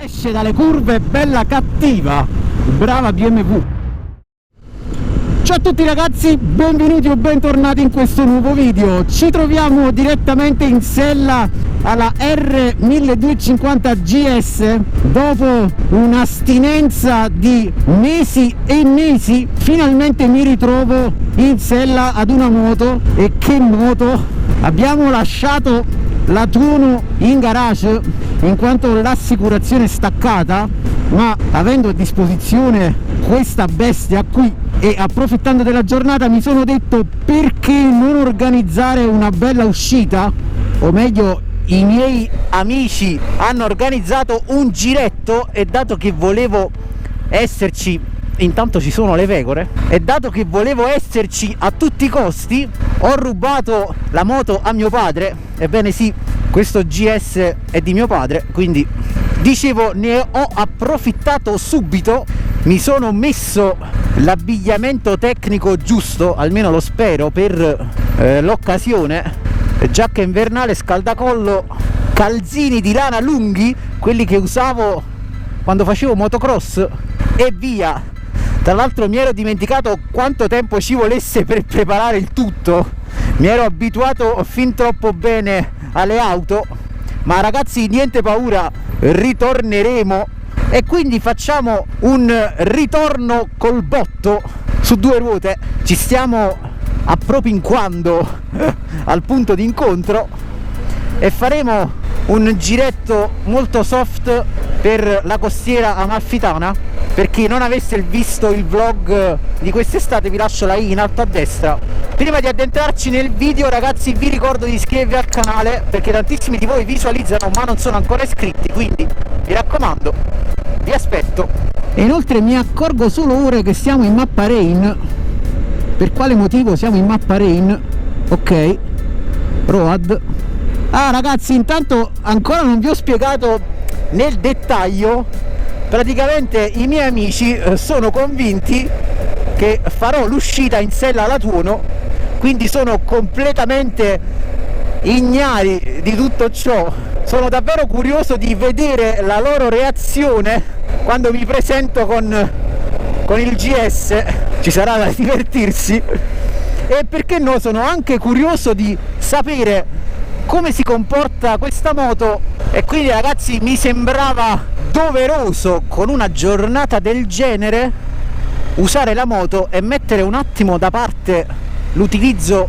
esce dalle curve bella cattiva, brava BMW. Ciao a tutti ragazzi, benvenuti o bentornati in questo nuovo video. Ci troviamo direttamente in sella alla R1250 GS. Dopo un'astinenza di mesi e mesi, finalmente mi ritrovo in sella ad una moto. E che moto! Abbiamo lasciato la Tuono in garage in quanto l'assicurazione è staccata, ma avendo a disposizione questa bestia qui e approfittando della giornata mi sono detto: perché non organizzare una bella uscita? O meglio, i miei amici hanno organizzato un giretto, e dato che volevo esserci, intanto ci sono le pecore, e dato che volevo esserci a tutti i costi, ho rubato la moto a mio padre. Ebbene sì, questo GS è di mio padre, quindi dicevo, ne ho approfittato subito. Mi sono messo l'abbigliamento tecnico giusto, almeno lo spero, per l'occasione: giacca invernale, scaldacollo, calzini di lana lunghi, quelli che usavo quando facevo motocross, e via. Tra l'altro mi ero dimenticato quanto tempo ci volesse per preparare il tutto. Mi ero abituato fin troppo bene alle auto, ma ragazzi, niente paura, ritorneremo. E quindi facciamo un ritorno col botto su due ruote. Ci stiamo appropinquando al punto di incontro e faremo un giretto molto soft per la costiera amalfitana. Per chi non avesse visto il vlog di quest'estate, vi lascio la i in alto a destra. Prima di addentrarci nel video, ragazzi, vi ricordo di iscrivervi al canale, perché tantissimi di voi visualizzano ma non sono ancora iscritti, quindi vi raccomando, vi aspetto. E inoltre mi accorgo solo ora che siamo in mappa rain. Per quale motivo siamo in mappa rain? Ok, road. Ah ragazzi, intanto ancora non vi ho spiegato nel dettaglio. Praticamente i miei amici sono convinti che farò l'uscita in sella alla Tuono, quindi sono completamente ignari di tutto ciò. Sono davvero curioso di vedere la loro reazione quando mi presento con il GS. Ci sarà da divertirsi. E perché no, sono anche curioso di sapere come si comporta questa moto. E quindi ragazzi, mi sembrava doveroso, con una giornata del genere, usare la moto e mettere un attimo da parte l'utilizzo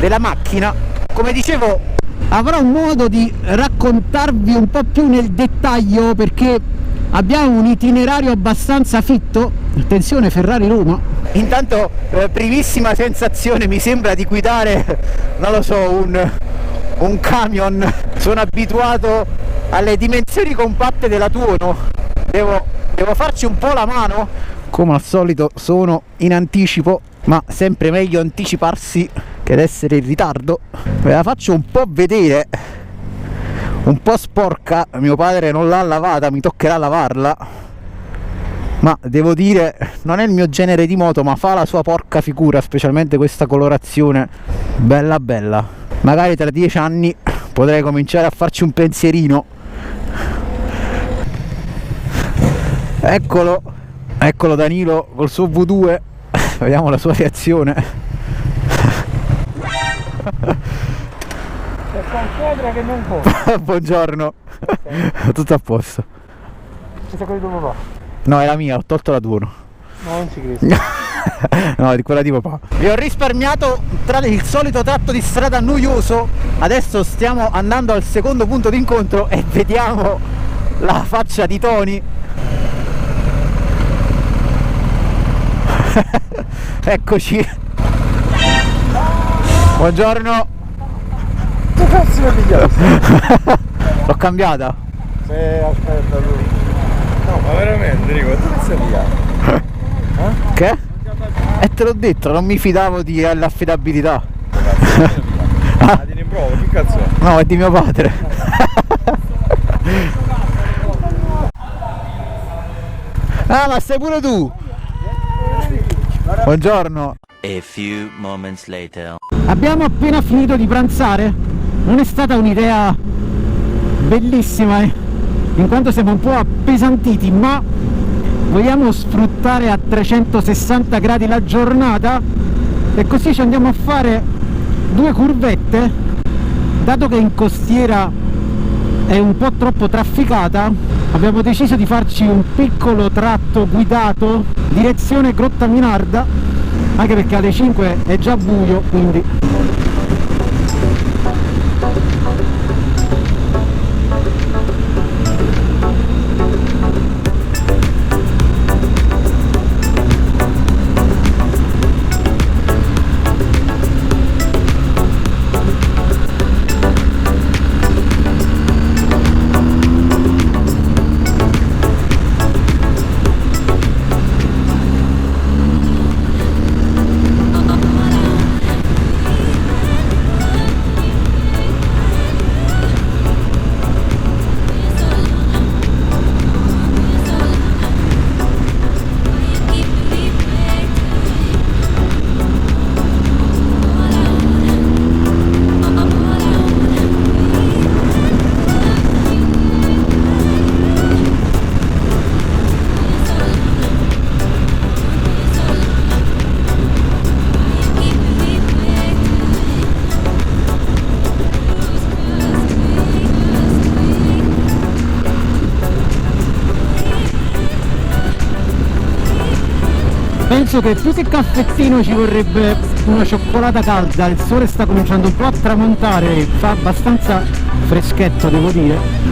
della macchina. Come dicevo, avrò modo di raccontarvi un po' più nel dettaglio, perché abbiamo un itinerario abbastanza fitto. Attenzione, Ferrari-Roma. Intanto primissima sensazione, mi sembra di guidare, non lo so, un camion. Sono abituato alle dimensioni compatte della Tuono, devo farci un po' la mano. Come al solito sono in anticipo, ma sempre meglio anticiparsi che ad essere in ritardo. Ve la faccio un po' vedere, un po' sporca, mio padre non l'ha lavata, mi toccherà lavarla, ma devo dire, non è il mio genere di moto, ma fa la sua porca figura, specialmente questa colorazione bella bella. Magari tra 10 anni potrei cominciare a farci un pensierino. Eccolo Danilo col suo V2, vediamo la sua reazione. C'è quadra che non può. Buongiorno. Tutto a posto. Ci sei quello di tuo papà? No, è la mia, ho tolto la Tuono. No, non ci credo. No, di quella di papà. Vi ho risparmiato il solito tratto di strada noioso. Adesso stiamo andando al secondo punto d'incontro e vediamo la faccia di Tony. Eccoci. Buongiorno. Che cazzo mi pigliato? L'ho cambiata. Sì, aspetta lui. No, ma veramente, Rico, dove sei via? Che? E te l'ho detto, non mi fidavo dell'affidabilità. La tieni in prova, che cazzo è? No, è di mio padre. Ah, ma sei pure tu? Buongiorno. A few moments later. Abbiamo appena finito di pranzare. Non è stata un'idea bellissima, in quanto siamo un po' appesantiti, ma vogliamo sfruttare a 360 gradi la giornata e così ci andiamo a fare 2 curvette. Dato che in costiera è un po' troppo trafficata, abbiamo deciso di farci un piccolo tratto guidato direzione Grotta Minarda, anche perché alle 5 è già buio, quindi penso che più che caffettino ci vorrebbe una cioccolata calda. Il sole sta cominciando un po' a tramontare, fa abbastanza freschetto, devo dire.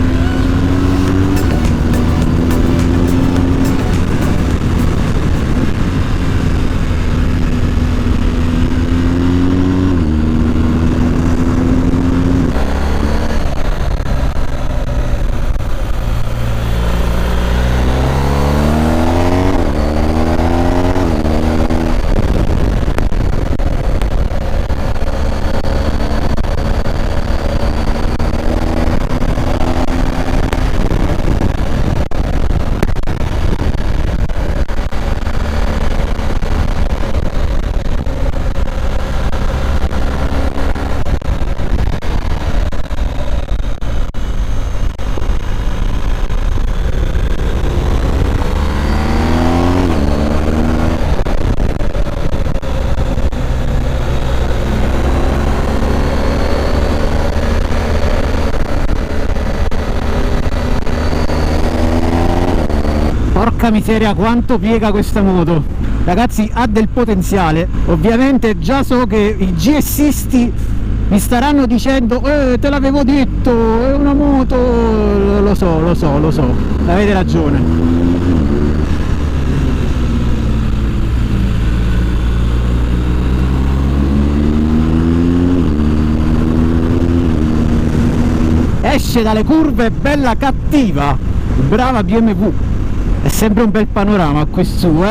Porca miseria, quanto piega questa moto, ragazzi, ha del potenziale. Ovviamente già so che i GSisti mi staranno dicendo te l'avevo detto, è una moto. Lo so, avete ragione. Esce dalle curve bella cattiva, brava BMW. È sempre un bel panorama qui su,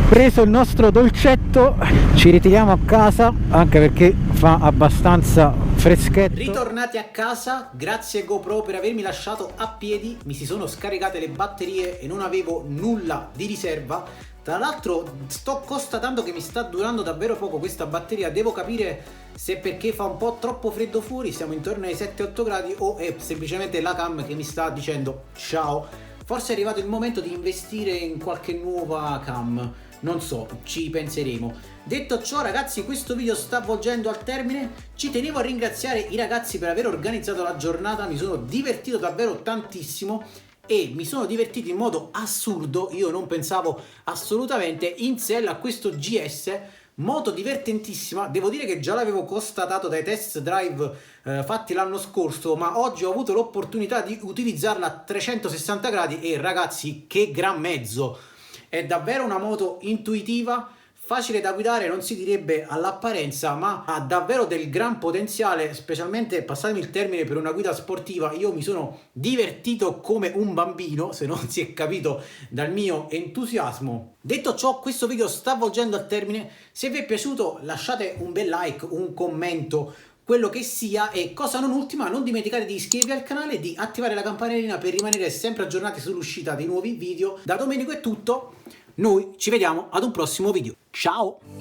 Preso il nostro dolcetto, ci ritiriamo a casa, anche perché fa abbastanza freschetto. Ritornati a casa, grazie GoPro per avermi lasciato a piedi, mi si sono scaricate le batterie e non avevo nulla di riserva. Tra l'altro sto constatando che mi sta durando davvero poco questa batteria, devo capire se perché fa un po' troppo freddo fuori, siamo intorno ai 7-8 gradi, o è semplicemente la cam che mi sta dicendo ciao. Forse è arrivato il momento di investire in qualche nuova cam, non so, ci penseremo. Detto ciò ragazzi, questo video sta volgendo al termine, ci tenevo a ringraziare i ragazzi per aver organizzato la giornata, mi sono divertito davvero tantissimo. E mi sono divertito in modo assurdo, io non pensavo assolutamente in sella a questo GS, moto divertentissima. Devo dire che già l'avevo constatato dai test drive fatti l'anno scorso, ma oggi ho avuto l'opportunità di utilizzarla a 360 gradi e ragazzi, che gran mezzo! È davvero una moto intuitiva, facile da guidare, non si direbbe all'apparenza, ma ha davvero del gran potenziale, specialmente, passatemi il termine, per una guida sportiva. Io mi sono divertito come un bambino, se non si è capito dal mio entusiasmo. Detto ciò, questo video sta volgendo al termine. Se vi è piaciuto lasciate un bel like, un commento, quello che sia. E cosa non ultima, non dimenticate di iscrivervi al canale e di attivare la campanellina per rimanere sempre aggiornati sull'uscita dei nuovi video. Da Domenico è tutto, noi ci vediamo ad un prossimo video, ciao!